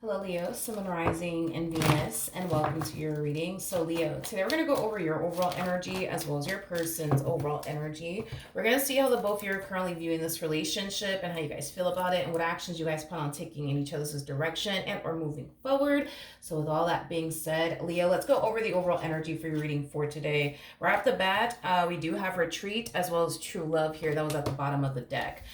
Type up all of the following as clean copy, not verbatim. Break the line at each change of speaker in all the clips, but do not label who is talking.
Hello, Leo, Sun, Moon, Rising, and Venus, and welcome to your reading. So, Leo, today we're going to go over your overall energy as well as your person's overall energy. We're going to see how the both of you are currently viewing this relationship and how you guys feel about it and what actions you guys plan on taking in each other's direction and or moving forward. So, with all that being said, Leo, let's go over the overall energy for your reading for today. Right off the bat, we do have Retreat as well as True Love here. That was at the bottom of the deck.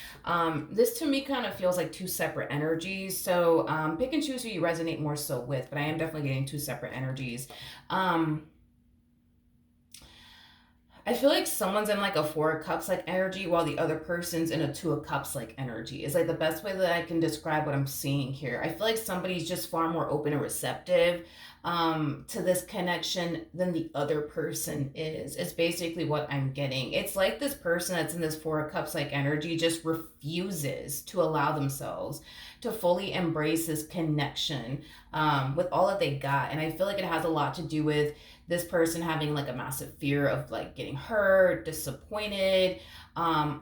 This to me kind of feels like two separate energies. So, pick and choose who you resonate more so with, but I am definitely getting two separate energies. I feel like someone's in like a Four of Cups like energy while the other person's in a Two of Cups like energy. It's like the best way that I can describe what I'm seeing here. I feel like somebody's just far more open and receptive to this connection than the other person is. It's basically what I'm getting. It's like this person that's in this Four of Cups like energy just refuses to allow themselves to fully embrace this connection with all that they got. And I feel like it has a lot to do with this person having like a massive fear of like getting hurt, disappointed. I'm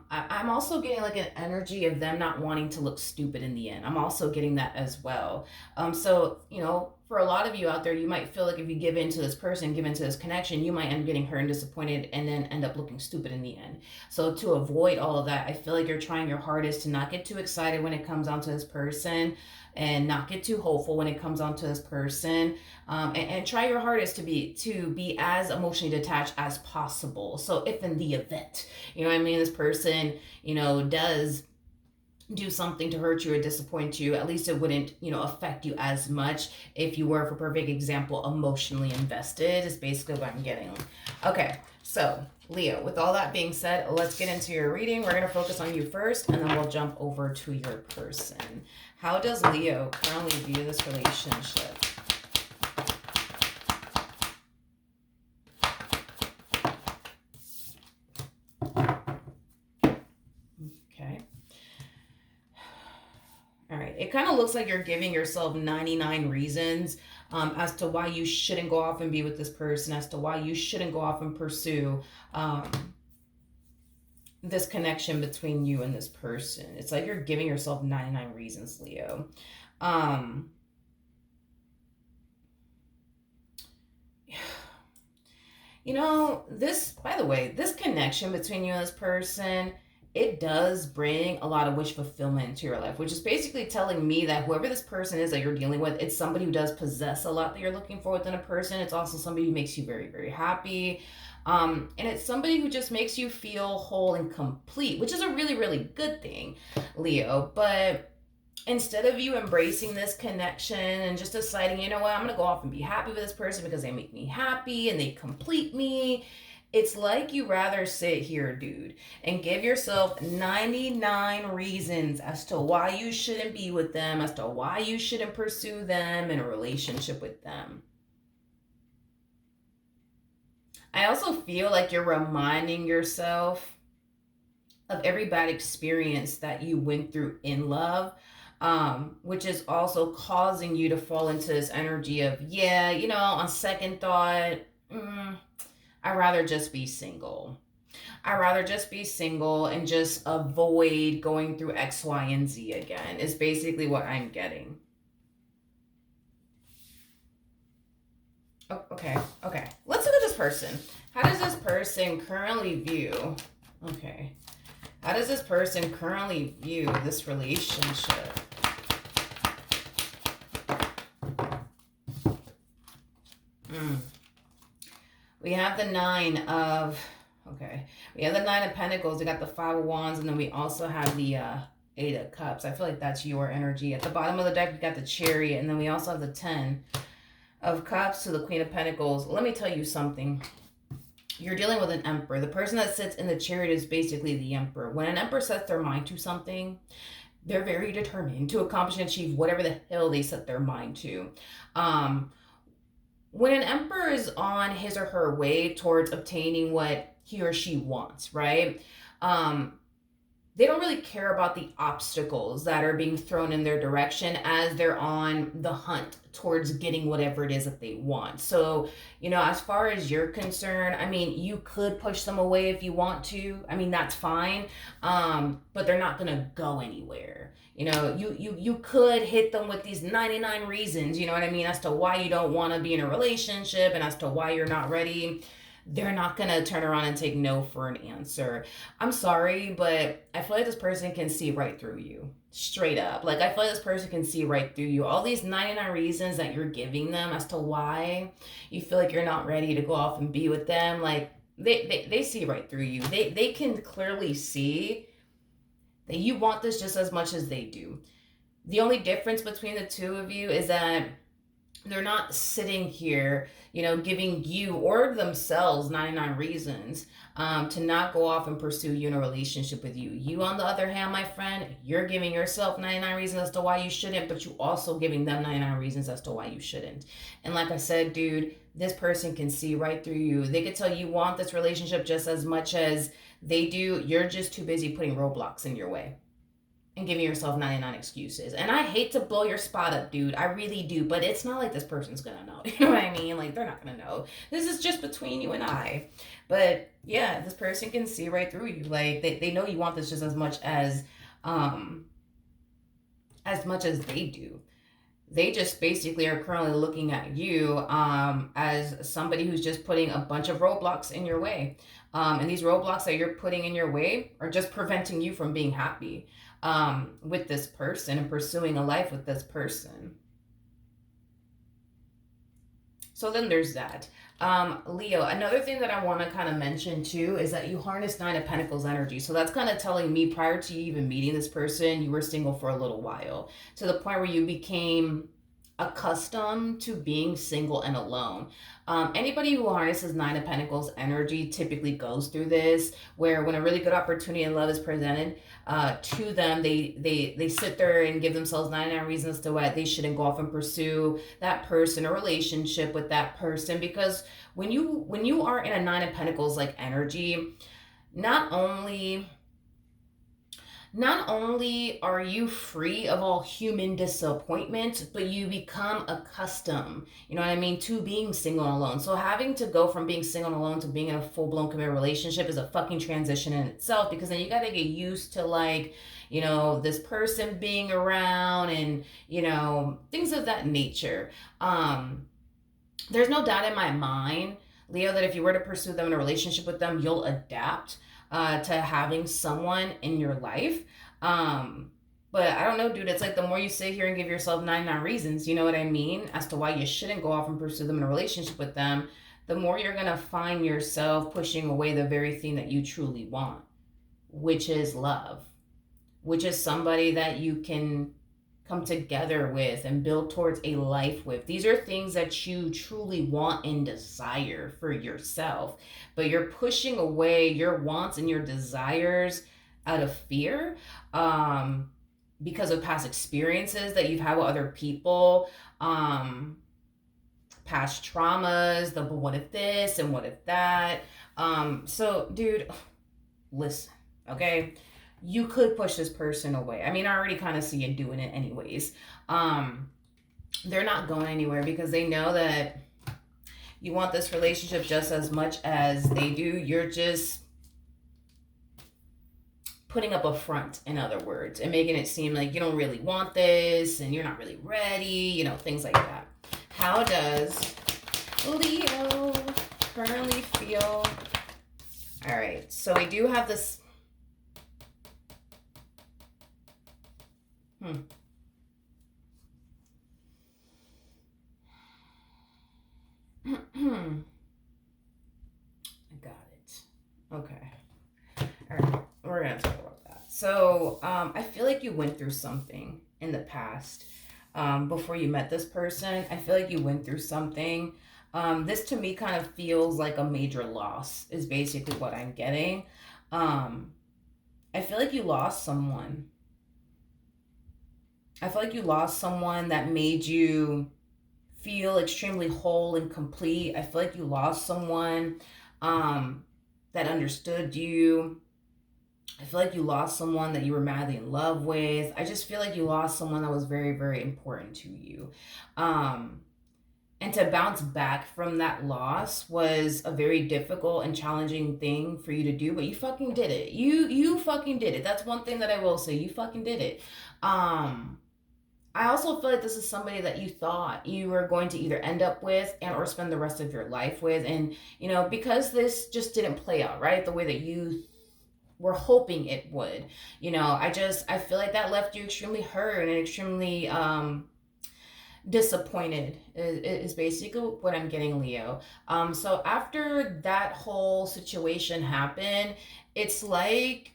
also getting like an energy of them not wanting to look stupid in the end. I'm also getting that as well. So, you know, for a lot of you out there, you might feel like if you give in to this person, give in to this connection, you might end up getting hurt and disappointed and then end up looking stupid in the end. So to avoid all of that, I feel like you're trying your hardest to not get too excited when it comes down to this person and not get too hopeful when it comes down to this person, and try your hardest to be as emotionally detached as possible. So if in the event, you know what I mean, this person, you know, does do something to hurt you or disappoint you, at least it wouldn't, you know, affect you as much if you were, for perfect example, emotionally invested, is basically what I'm getting. Okay, so Leo, with all that being said, let's get into your reading. We're going to focus on you first, and then we'll jump over to your person. How does Leo currently view this relationship? Okay. All right. It kind of looks like you're giving yourself 99 reasons as to why you shouldn't go off and be with this person, as to why you shouldn't go off and pursue this connection between you and this person. It's like you're giving yourself 99 reasons, Leo. You know, this, by the way, this connection between you and this person, it does bring a lot of wish fulfillment into your life, which is basically telling me that whoever this person is that you're dealing with, it's somebody who does possess a lot that you're looking for within a person. It's also somebody who makes you very, very happy. And it's somebody who just makes you feel whole and complete, which is a really, really good thing, Leo. But instead of you embracing this connection and just deciding, you know what, I'm going to go off and be happy with this person because they make me happy and they complete me, it's like you rather sit here, dude, and give yourself 99 reasons as to why you shouldn't be with them, as to why you shouldn't pursue them in a relationship with them. I also feel like you're reminding yourself of every bad experience that you went through in love, which is also causing you to fall into this energy of, yeah, you know, on second thought, I'd rather just be single. I'd rather just be single and just avoid going through X, Y, and Z again, is basically what I'm getting. Oh, okay. Let's look at this person. How does this person currently view? Okay. How does this person currently view this relationship? We have the we have the Nine of Pentacles. We got the Five of Wands, and then we also have the Eight of Cups. I feel like that's your energy. At the bottom of the deck, we got the Chariot, and then we also have the Ten of Cups to the Queen of Pentacles. Let me tell you something. You're dealing with an Emperor. The person that sits in the Chariot is basically the Emperor. When an Emperor sets their mind to something, they're very determined to accomplish and achieve whatever the hell they set their mind to. When an Emperor is on his or her way towards obtaining what he or she wants, right? they don't really care about the obstacles that are being thrown in their direction as they're on the hunt towards getting whatever it is that they want. So, as far as you're concerned, I mean, you could push them away if you want to. I mean, that's fine. But they're not going to go anywhere. You could hit them with these 99 reasons, you know what I mean, as to why you don't want to be in a relationship and as to why you're not ready. They're not going to turn around and take no for an answer. I'm sorry, but I feel like this person can see right through you. Straight up. Like, I feel like this person can see right through you. All these 99 reasons that you're giving them as to why you feel like you're not ready to go off and be with them, like, they see right through you. They can clearly see that you want this just as much as they do. The only difference between the two of you is that they're not sitting here, giving you or themselves 99 reasons to not go off and pursue you in a relationship with you. You, on the other hand, my friend, you're giving yourself 99 reasons as to why you shouldn't, but you also giving them 99 reasons as to why you shouldn't. And like I said, dude, this person can see right through you. They could tell you want this relationship just as much as they do. You're just too busy putting roadblocks in your way and giving yourself 99 excuses. And I hate to blow your spot up, dude. I really do. But it's not like this person's gonna know. You know what I mean? Like, they're not gonna know. This is just between you and I. But yeah, this person can see right through you. Like, they know you want this just as much as they do. They just basically are currently looking at you as somebody who's just putting a bunch of roadblocks in your way. And these roadblocks that you're putting in your way are just preventing you from being happy with this person and pursuing a life with this person. So then there's that. Leo, another thing that I want to kind of mention too is that you harness Nine of Pentacles energy. So that's kind of telling me prior to you even meeting this person, you were single for a little while, to the point where you became accustomed to being single and alone. Anybody who harnesses Nine of Pentacles energy typically goes through this, where when a really good opportunity in love is presented to them, they sit there and give themselves 99 reasons to why they shouldn't go off and pursue that person, a relationship with that person. Because when you are in a Nine of Pentacles like energy, not only are you free of all human disappointment, but you become accustomed, you know what I mean, to being single and alone. So having to go from being single and alone to being in a full-blown committed relationship is a fucking transition in itself, because then you got to get used to, like, this person being around and, things of that nature. There's no doubt in my mind, Leo, that if you were to pursue them in a relationship with them, you'll adapt to having someone in your life. But I don't know, dude. It's like the more you sit here and give yourself 99 reasons, you know what I mean, as to why you shouldn't go off and pursue them in a relationship with them, the more you're going to find yourself pushing away the very thing that you truly want, which is love, which is somebody that you can come together with and build towards a life with. These are things that you truly want and desire for yourself, but you're pushing away your wants and your desires out of fear, because of past experiences that you've had with other people, past traumas, the what if this and what if that. So dude, listen, okay? You could push this person away. I mean, I already kind of see you doing it anyways. They're not going anywhere because they know that you want this relationship just as much as they do. You're just putting up a front, in other words, and making it seem like you don't really want this and you're not really ready, things like that. How does Leo currently feel? All right, so we do have this. I got it. Okay. All right. We're going to talk about that. So, I feel like you went through something in the past before you met this person. I feel like you went through something. This to me kind of feels like a major loss is basically what I'm getting. I feel like you lost someone. I feel like you lost someone that made you feel extremely whole and complete. I feel like you lost someone that understood you, I feel like you lost someone that you were madly in love with. I just feel like you lost someone that was very, very important to you. Um, and to bounce back from that loss was a very difficult and challenging thing for you to do, but you fucking did it. You fucking did it. That's one thing that I will say. You fucking did it. Um, I also feel like this is somebody that you thought you were going to either end up with and or spend the rest of your life with. And, because this just didn't play out, right? The way that you were hoping it would. I feel like that left you extremely hurt and extremely disappointed is basically what I'm getting, Leo. So after that whole situation happened, it's like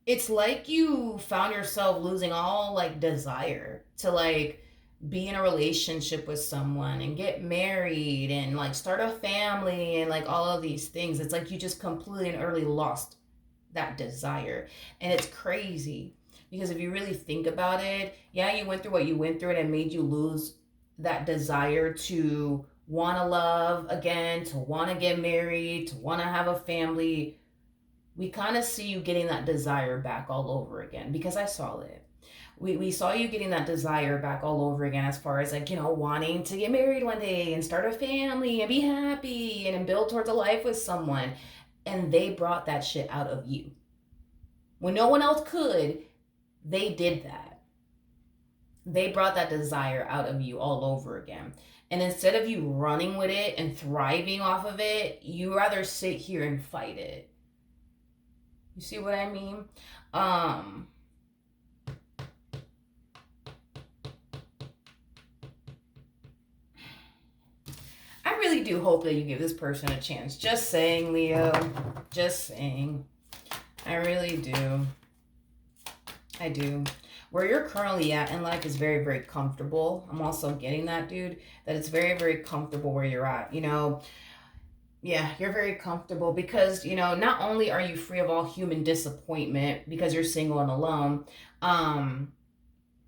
it's like you found yourself losing all like desire to like be in a relationship with someone and get married and like start a family and like all of these things. It's like you just completely and utterly lost that desire. And it's crazy because if you really think about it, yeah, you went through what you went through and it made you lose that desire to want to love again, to want to get married, to want to have a family. We kind of see you getting that desire back all over again because I saw it. We saw you getting that desire back all over again as far as like, wanting to get married one day and start a family and be happy and build towards a life with someone. And they brought that shit out of you. When no one else could, they did that. They brought that desire out of you all over again. And instead of you running with it and thriving off of it, you rather sit here and fight it. You see what I mean? I really do hope that you give this person a chance. Just saying, Leo. Just saying. I really do. I do. Where you're currently at in life is very, very comfortable. I'm also getting that, dude, that it's very, very comfortable where you're at. Yeah, you're very comfortable because, not only are you free of all human disappointment because you're single and alone,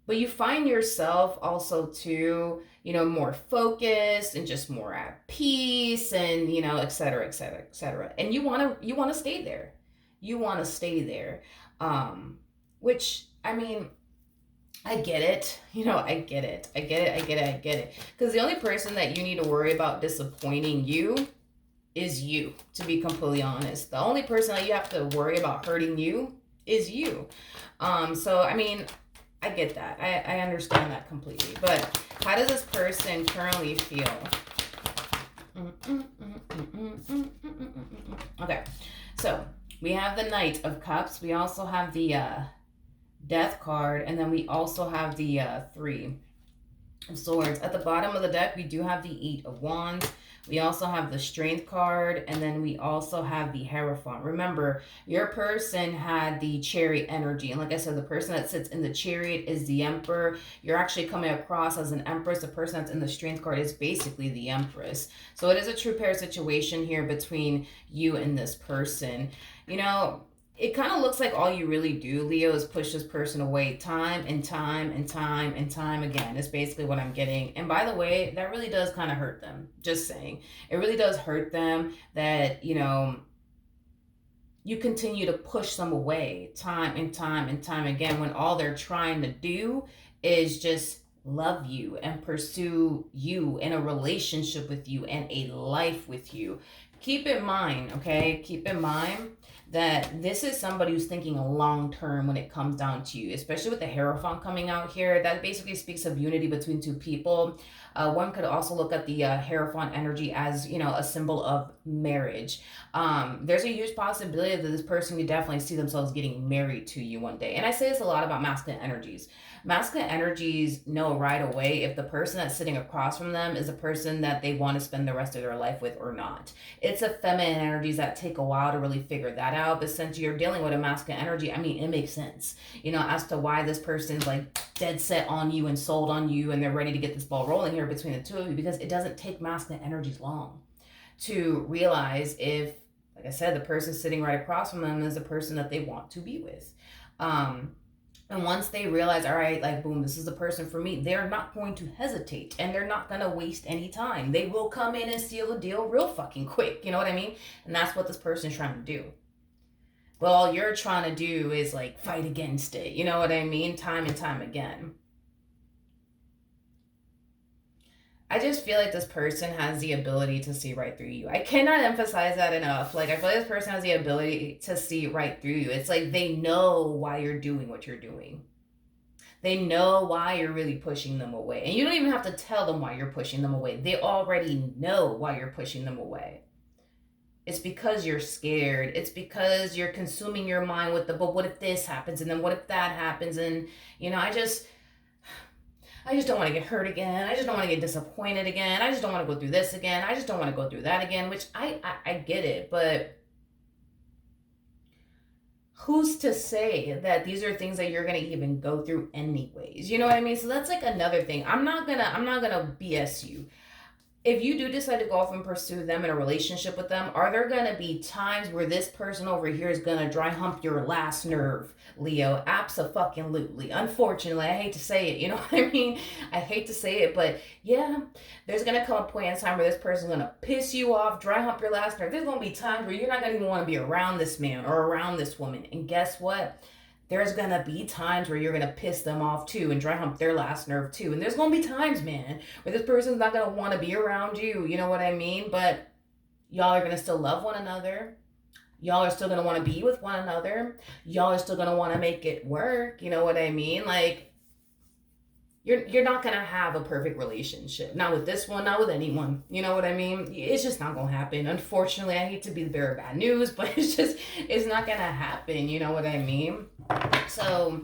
but you find yourself also too, more focused and just more at peace and, et cetera, et cetera, et cetera. And you want to stay there. You want to stay there. Which, I mean, I get it. I get it. I get it. I get it. I get it. Because the only person that you need to worry about disappointing you is you, to be completely honest. The only person that you have to worry about hurting you is you. So, I mean, I get that. I understand that completely. But how does this person currently feel? Okay. So, we have the Knight of Cups. We also have the Death card. And then we also have the Three of Swords. At the bottom of the deck, we do have the Eight of Wands. We also have the Strength card, and then we also have the Hierophant. Remember, your person had the Chariot energy, and like I said, the person that sits in the Chariot is the Emperor. You're actually coming across as an Empress. The person that's in the Strength card is basically the Empress. So it is a true pair situation here between you and this person. It kind of looks like all you really do, Leo, is push this person away time and time and time and time again. It's basically what I'm getting. And by the way, that really does kind of hurt them. Just saying. It really does hurt them that, you continue to push them away time and time and time again when all they're trying to do is just love you and pursue you in a relationship with you and a life with you. Keep in mind, okay? Keep in mind that this is somebody who's thinking long term when it comes down to you, especially with the Hierophant coming out here. That basically speaks of unity between two people. One could also look at the Hierophant energy as, a symbol of marriage. There's a huge possibility that this person could definitely see themselves getting married to you one day. And I say this a lot about masculine energies. Masculine energies know right away if the person that's sitting across from them is a person that they want to spend the rest of their life with or not. It's a feminine energies that take a while to really figure that out. But since you're dealing with a masculine energy, I mean, it makes sense, as to why this person's like dead set on you and sold on you and they're ready to get this ball rolling here between the two of you, because it doesn't take masculine energies long to realize if, like I said, the person sitting right across from them is the person that they want to be with. And once they realize, all right, like, boom, this is the person for me, they're not going to hesitate and they're not going to waste any time. They will come in and seal the deal real fucking quick. You know what I mean? And that's what this person is trying to do. But all you're trying to do is like fight against it. You know what I mean? Time and time again. I just feel like this person has the ability to see right through you. I cannot emphasize that enough. Like, I feel like this person has the ability to see right through you. It's like they know why you're doing what you're doing. They know why you're really pushing them away. And you don't even have to tell them why you're pushing them away. They already know why you're pushing them away. It's because you're scared. It's because you're consuming your mind with the, but what if this happens? And then what if that happens? And, you know, I just don't want to get hurt again. I just don't want to get disappointed again. I just don't want to go through this again. I just don't want to go through that again, which I get it. But who's to say that these are things that you're going to even go through anyways? You know what I mean? So that's like another thing. I'm not going to BS you. If you do decide to go off and pursue them in a relationship with them, are there going to be times where this person over here is going to dry hump your last nerve, Leo? Abso-fucking-lutely. Unfortunately, I hate to say it, you know what I mean? I hate to say it, but yeah, there's going to come a point in time where this person's going to piss you off, dry hump your last nerve. There's going to be times where you're not going to even want to be around this man or around this woman. And guess what? There's going to be times where you're going to piss them off too and dry hump their last nerve too. And there's going to be times, man, where this person's not going to want to be around you. You know what I mean? But y'all are going to still love one another. Y'all are still going to want to be with one another. Y'all are still going to want to make it work. You know what I mean? Like, you're not going to have a perfect relationship. Not with this one, not with anyone. You know what I mean? It's just not going to happen. Unfortunately, I hate to be the bearer of bad news, but it's not going to happen. You know what I mean? So,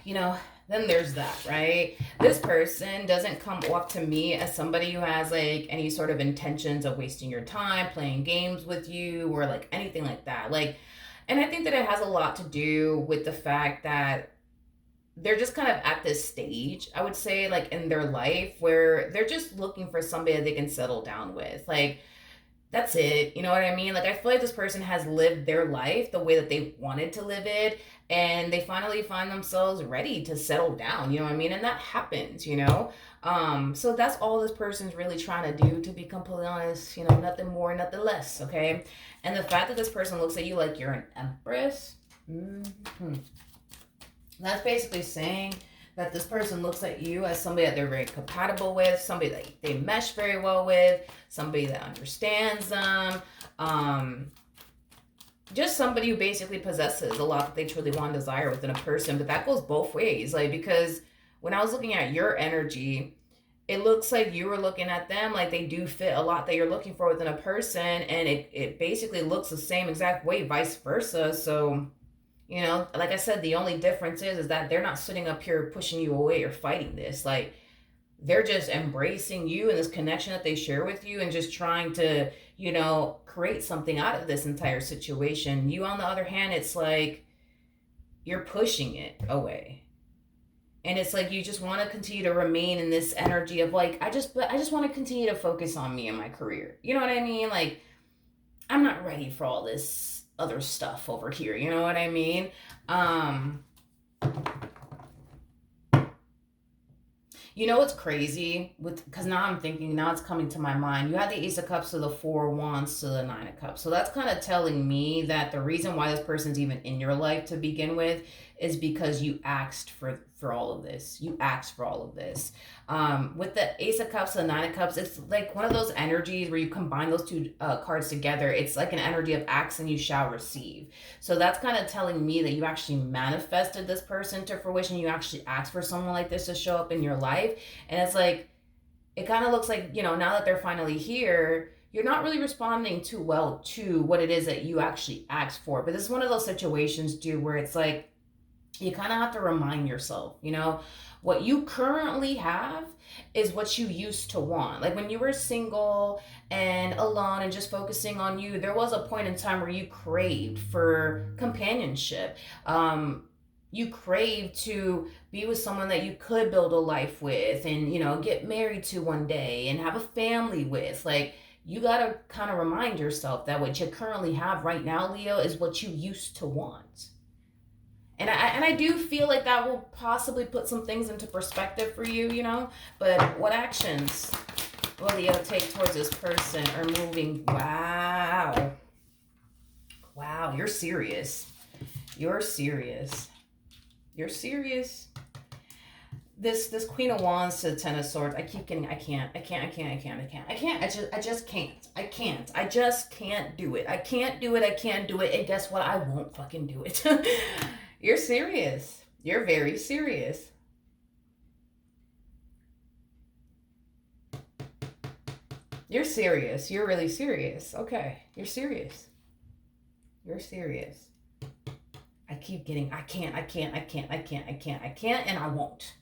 you know, then there's that, right? This person doesn't come off to me as somebody who has like any sort of intentions of wasting your time, playing games with you, or like anything like that. Like, and I think that it has a lot to do with the fact that they're just kind of at this stage, I would say, like in their life where they're just looking for somebody that they can settle down with. Like, that's it. You know what I mean? Like, I feel like this person has lived their life the way that they wanted to live it, and they finally find themselves ready to settle down. You know what I mean? And that happens, you know? So that's all this person's really trying to do, to be completely honest. You know, nothing more, nothing less, okay? And the fact that this person looks at you like you're an empress, that's basically saying that this person looks at you as somebody that they're very compatible with, somebody that they mesh very well with, somebody that understands them, just somebody who basically possesses a lot that they truly want and desire within a person. But that goes both ways, like, because when I was looking at your energy, it looks like you were looking at them like they do fit a lot that you're looking for within a person, and it basically looks the same exact way, vice versa. So, you know, like I said, the only difference is that they're not sitting up here pushing you away or fighting this. Like, they're just embracing you and this connection that they share with you and just trying to, you know, create something out of this entire situation. You, on the other hand, it's like you're pushing it away. And it's like you just want to continue to remain in this energy of like, I just want to continue to focus on me and my career. You know what I mean? Like, I'm not ready for all this other stuff over here. You know what I mean? You know what's crazy? Because now I'm thinking, now it's coming to my mind. You had the Ace of Cups to the Four of Wands to the Nine of Cups. So that's kind of telling me that the reason why this person's even in your life to begin with is because you asked for all of this. You asked for all of this. With the Ace of Cups and the Nine of Cups, it's like one of those energies where you combine those two cards together. It's like an energy of ask and you shall receive. So that's kind of telling me that you actually manifested this person to fruition. You actually asked for someone like this to show up in your life. And it's like, it kind of looks like, you know, now that they're finally here, you're not really responding too well to what it is that you actually asked for. But this is one of those situations, dude, where it's like, you kind of have to remind yourself, you know, what you currently have is what you used to want. Like when you were single and alone and just focusing on you, there was a point in time where you craved for companionship. You craved to be with someone that you could build a life with and, you know, get married to one day and have a family with. Like, you got to kind of remind yourself that what you currently have right now, Leo, is what you used to want. And I do feel like that will possibly put some things into perspective for you, you know? But what actions will Leo take towards this person or moving? Wow. Wow, you're serious. You're serious. You're serious. This Queen of Wands to Ten of Swords. I keep getting. I can't. I just can't. I can't. I just can't do it. I can't do it. I can't do it. And guess what? I won't fucking do it. You're serious. You're very serious. You're serious. You're really serious. Okay. You're serious. You're serious. I keep getting, I can't, and I won't.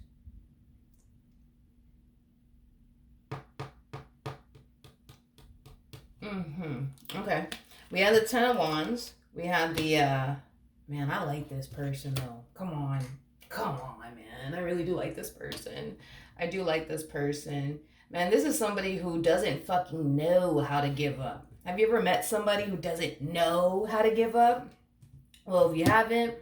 Okay. We have the Ten of Wands. We have the, man, I like this person though. Come on. Come on, man. I really do like this person. I do like this person. Man, this is somebody who doesn't fucking know how to give up. Have you ever met somebody who doesn't know how to give up? Well, if you haven't,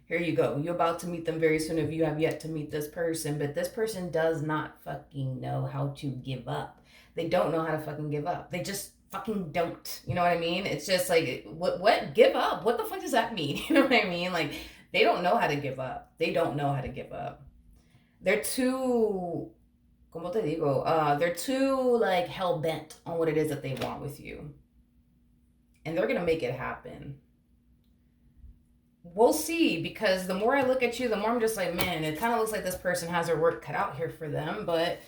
here you go. You're about to meet them very soon if you have yet to meet this person. But this person does not fucking know how to give up. They don't know how to fucking give up. They just fucking don't. You know what I mean? It's just like, what? Give up? What the fuck does that mean? You know what I mean? Like, they don't know how to give up. They don't know how to give up. They're too, como te digo, they're too, like, hell-bent on what it is that they want with you. And they're going to make it happen. We'll see, because the more I look at you, the more I'm just like, man, it kind of looks like this person has their work cut out here for them. But,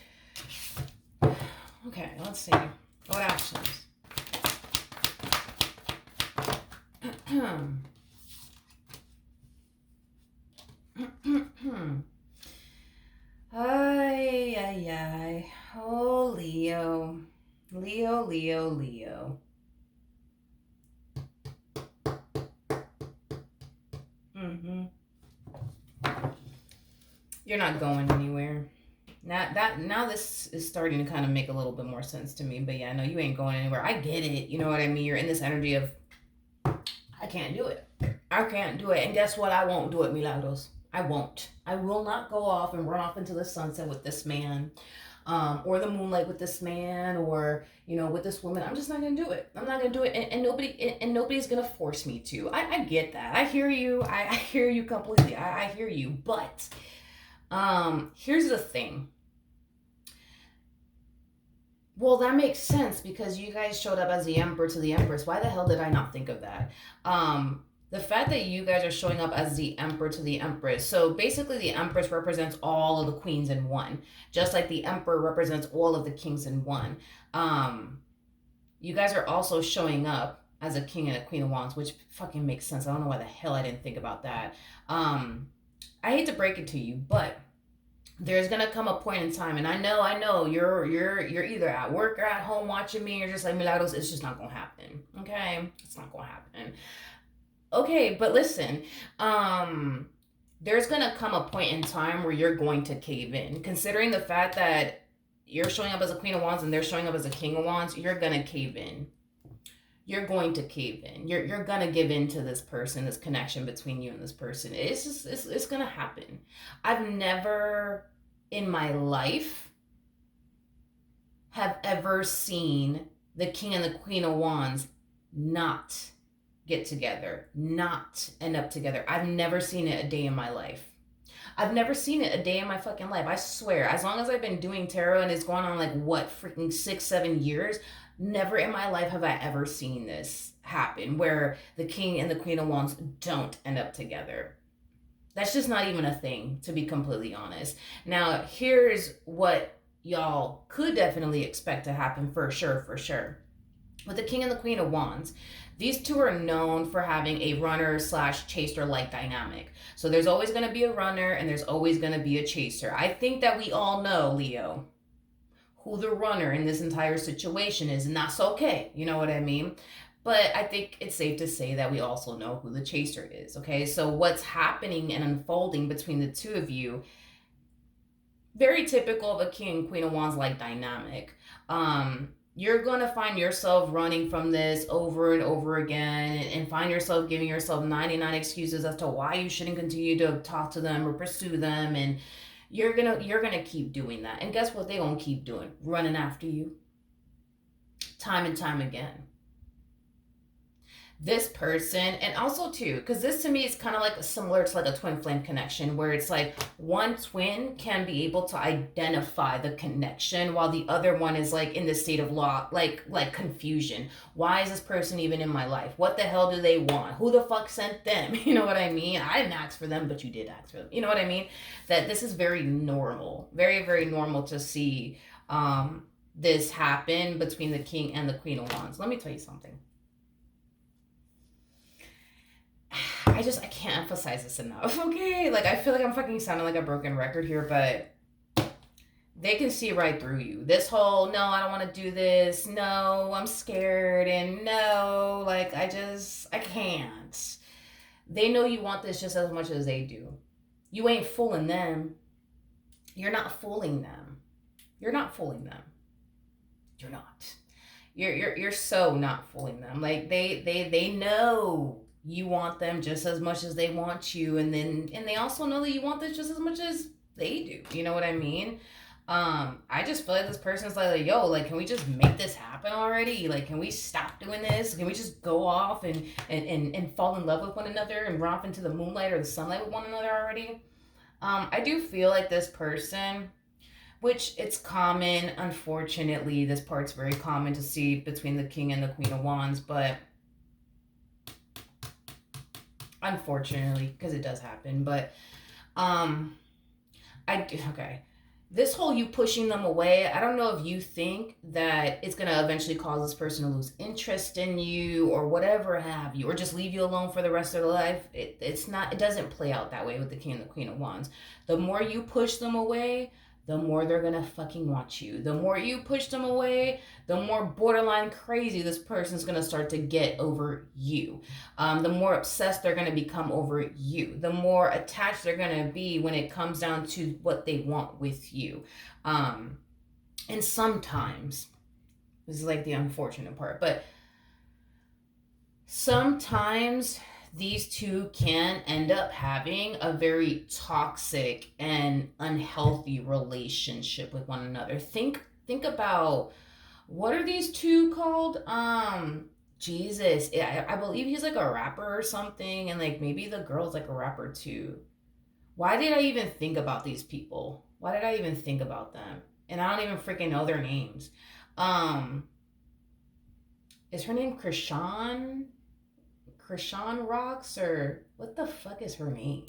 okay, let's see. What actions? Ay, ay, ay. Oh, Leo. Leo, Leo, Leo. You're not going anywhere. Now this is starting to kind of make a little bit more sense to me. But yeah, no, you ain't going anywhere. I get it. You know what I mean? You're in this energy of, I can't do it. I can't do it. And guess what? I won't do it, Milagros. I won't. I will not go off and run off into the sunset with this man. Or the moonlight with this man, or, you know, with this woman. I'm just not gonna do it. I'm not gonna do it, and nobody's gonna force me to. I get that. I hear you. I hear you completely. I hear you. But here's the thing. Well, that makes sense because you guys showed up as the Emperor to the Empress. Why the hell did I not think of that? The fact that you guys are showing up as the Emperor to the Empress. So basically the Empress represents all of the queens in one. Just like the Emperor represents all of the kings in one. You guys are also showing up as a king and a queen of wands, which fucking makes sense. I don't know why the hell I didn't think about that. I hate to break it to you, but there's gonna come a point in time, and I know you're either at work or at home watching me, or just like, Milagros, it's just not gonna happen. Okay? It's not gonna happen. Okay, but listen, there's gonna come a point in time where you're going to cave in. Considering the fact that you're showing up as a queen of wands and they're showing up as a king of wands, you're gonna cave in. You're going to cave in. You're gonna give in to this person, this connection between you and this person. It's gonna happen. I've never in my life have ever seen the king and the queen of wands not get together, not end up together. I've never seen it a day in my life. I've never seen it a day in my fucking life. I swear, as long as I've been doing tarot, and it's going on like what, freaking 6-7 years, never in my life have I ever seen this happen where the king and the queen of wands don't end up together. That's just not even a thing, to be completely honest. Now, here's what y'all could definitely expect to happen for sure. With the king and the queen of wands, these two are known for having a runner / chaser like dynamic. So there's always going to be a runner and there's always going to be a chaser. I think that we all know, Leo, who the runner in this entire situation is, and that's okay. You know what I mean? But I think it's safe to say that we also know who the chaser is, okay? So what's happening and unfolding between the two of you, very typical of a king and queen of wands like dynamic. You're going to find yourself running from this over and over again, and find yourself giving yourself 99 excuses as to why you shouldn't continue to talk to them or pursue them. And you're gonna keep doing that. And guess what they're going to keep doing? Running after you. Time and time again. this person, and also too, because this to me is kind of like similar to like a twin flame connection, where it's like one twin can be able to identify the connection while the other one is like in the state of law, like confusion. Why is this person even in my life? What the hell do they want? Who the fuck sent them? You know what I mean? I didn't ask for them, but you did ask for them. You know what I mean? That this is very normal, very, very normal to see this happen between the king and the queen of wands. Let me tell you something. I can't emphasize this enough, okay? Like, I feel like I'm fucking sounding like a broken record here, but they can see right through you. This whole, no, I don't want to do this, no, I'm scared, and no, like, I can't. They know you want this just as much as they do. You ain't fooling them. You're not fooling them. You're not fooling them. You're not. You're so not fooling them. Like, they know you want them just as much as they want you, and they also know that you want this just as much as they do. You know what I mean? I just feel like this person's like, yo, like, can we just make this happen already? Like, can we stop doing this? Can we just go off and fall in love with one another and romp into the moonlight or the sunlight with one another already? I do feel like this person, which it's common, unfortunately, this part's very common to see between the king and the queen of wands, but unfortunately, because it does happen, but okay, this whole you pushing them away, I don't know if you think that it's going to eventually cause this person to lose interest in you or whatever have you, or just leave you alone for the rest of their life. It's not, it doesn't play out that way with the king and the queen of wands. The more you push them away, the more they're gonna fucking want you. The more you push them away, the more borderline crazy this person's gonna start to get over you. The more obsessed they're gonna become over you. The more attached they're gonna be when it comes down to what they want with you. And sometimes, this is like the unfortunate part, but sometimes these two can end up having a very toxic and unhealthy relationship with one another. Think about, what are these two called? Jesus, I believe he's like a rapper or something, and like maybe the girl's like a rapper too. Why did I even think about these people? Why did I even think about them? And I don't even freaking know their names. Is her name Krishan? Krishan Rocks, or what the fuck is her name?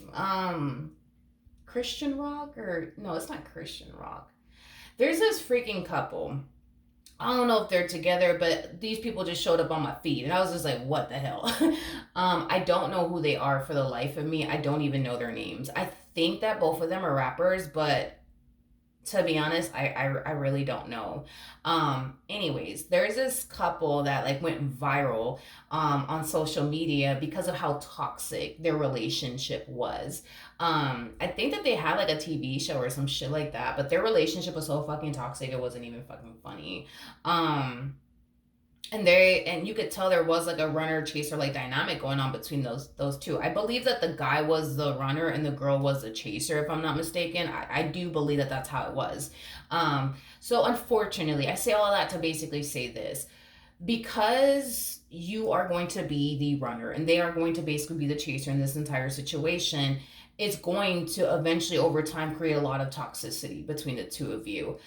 Christian Rock, or no, it's not Christian Rock. There's this freaking couple. I don't know if they're together, but these people just showed up on my feed, and I was just like, what the hell? I don't know who they are for the life of me. I don't even know their names. I think that both of them are rappers, but to be honest, I really don't know. Anyways, there's this couple that like went viral on social media because of how toxic their relationship was. I think that they had like a TV show or some shit like that, but their relationship was so fucking toxic it wasn't even fucking funny. And you could tell there was like a runner chaser like dynamic going on between those two. I believe that the guy was the runner and the girl was the chaser, if I'm not mistaken. I do believe that that's how it was. So unfortunately, I say all that to basically say this: because you are going to be the runner and they are going to basically be the chaser in this entire situation, it's going to eventually over time create a lot of toxicity between the two of you.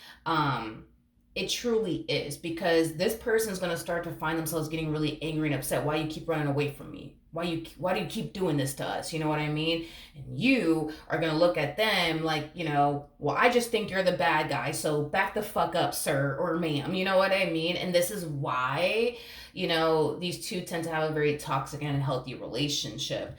It truly is, because this person is going to start to find themselves getting really angry and upset. Why you keep running away from me? Why do you keep doing this to us? You know what I mean? And you are going to look at them like, well, I just think you're the bad guy, so back the fuck up, sir or ma'am. You know what I mean? And this is why, these two tend to have a very toxic and unhealthy relationship.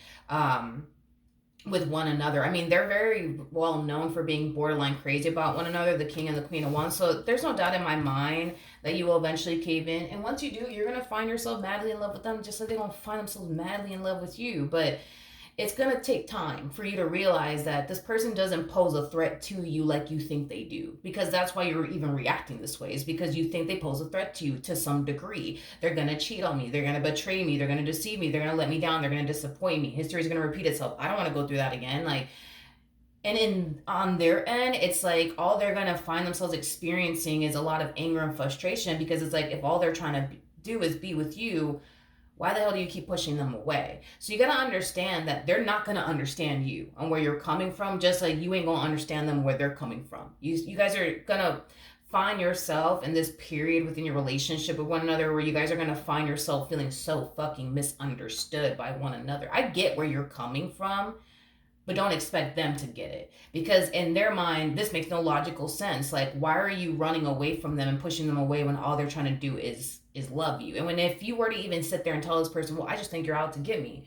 With one another. I mean, they're very well known for being borderline crazy about one another, the king and the queen of wands. So there's no doubt in my mind that you will eventually cave in. And once you do, you're going to find yourself madly in love with them, just like they're going to find themselves madly in love with you. But it's going to take time for you to realize that this person doesn't pose a threat to you like you think they do. Because that's why you're even reacting this way, is because you think they pose a threat to you to some degree. They're going to cheat on me. They're going to betray me. They're going to deceive me. They're going to let me down. They're going to disappoint me. History is going to repeat itself. I don't want to go through that again. And on their end, it's like all they're going to find themselves experiencing is a lot of anger and frustration, because it's like if all they're trying to do is be with you, why the hell do you keep pushing them away? So you got to understand that they're not going to understand you and where you're coming from, just like you ain't going to understand them where they're coming from. You guys are going to find yourself in this period within your relationship with one another where you guys are going to find yourself feeling so fucking misunderstood by one another. I get where you're coming from, but don't expect them to get it, because in their mind this makes no logical sense. Like, why are you running away from them and pushing them away when all they're trying to do is love you? And when, if you were to even sit there and tell this person, well, I just think you're out to get me,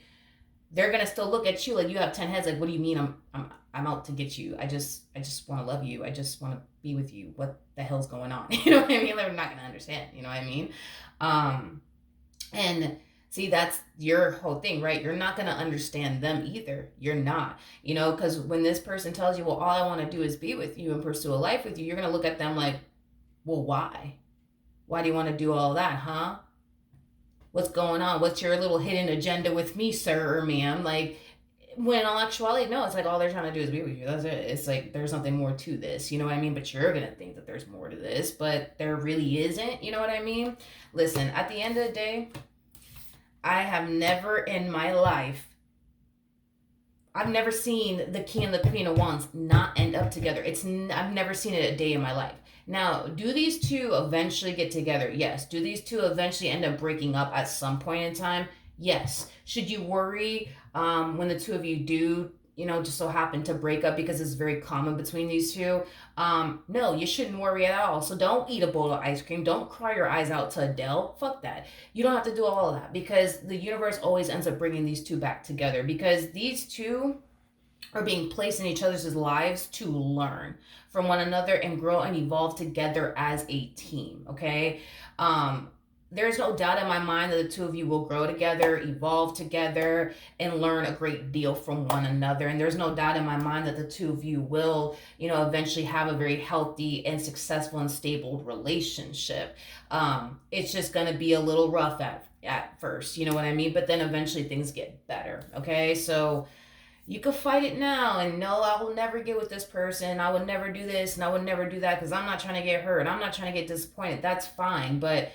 they're gonna still look at you like you have 10 heads. Like, what do you mean I'm out to get you? I just want to love you. I just want to be with you. What the hell's going on? You know what I mean? They're not gonna understand. You know what I mean? And see, that's your whole thing, right? You're not going to understand them either. You're not, because when this person tells you, well, all I want to do is be with you and pursue a life with you, you're going to look at them like, well, why? Why do you want to do all that, huh? What's going on? What's your little hidden agenda with me, sir or ma'am? Like, when in all actuality, no, it's like all they're trying to do is be with you. That's it. It's like there's something more to this. You know what I mean? But you're going to think that there's more to this, but there really isn't. You know what I mean? Listen, at the end of the day, I have never in my life, I've never seen the king and the queen of wands not end up together. I've never seen it a day in my life. Now, do these two eventually get together? Yes. Do these two eventually end up breaking up at some point in time? Yes. Should you worry when the two of you do, just so happen to break up, because it's very common between these two? No, you shouldn't worry at all. So don't eat a bowl of ice cream. Don't cry your eyes out to Adele. Fuck that. You don't have to do all of that, because the universe always ends up bringing these two back together, because these two are being placed in each other's lives to learn from one another and grow and evolve together as a team. Okay. There's no doubt in my mind that the two of you will grow together, evolve together, and learn a great deal from one another. And there's no doubt in my mind that the two of you will, eventually have a very healthy and successful and stable relationship. It's just going to be a little rough at first, you know what I mean? But then eventually things get better. Okay. So you could fight it now and no, I will never get with this person. I would never do this and I would never do that because I'm not trying to get hurt. I'm not trying to get disappointed. That's fine. But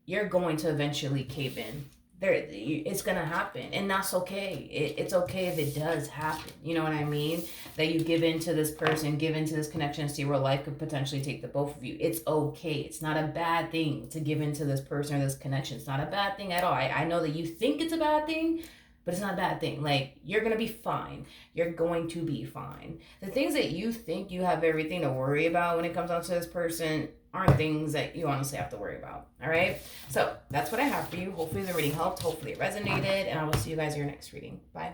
you're going to eventually cave in. It's going to happen. And that's okay. It's okay if it does happen. You know what I mean? That you give in to this person, give into this connection, see where life could potentially take the both of you. It's okay. It's not a bad thing to give into this person or this connection. It's not a bad thing at all. I know that you think it's a bad thing, but it's not a bad thing. Like, you're going to be fine. You're going to be fine. The things that you think you have everything to worry about when it comes down to this person aren't things that you honestly have to worry about. All right. So that's what I have for you. Hopefully the reading helped. Hopefully it resonated. And I will see you guys in your next reading. Bye.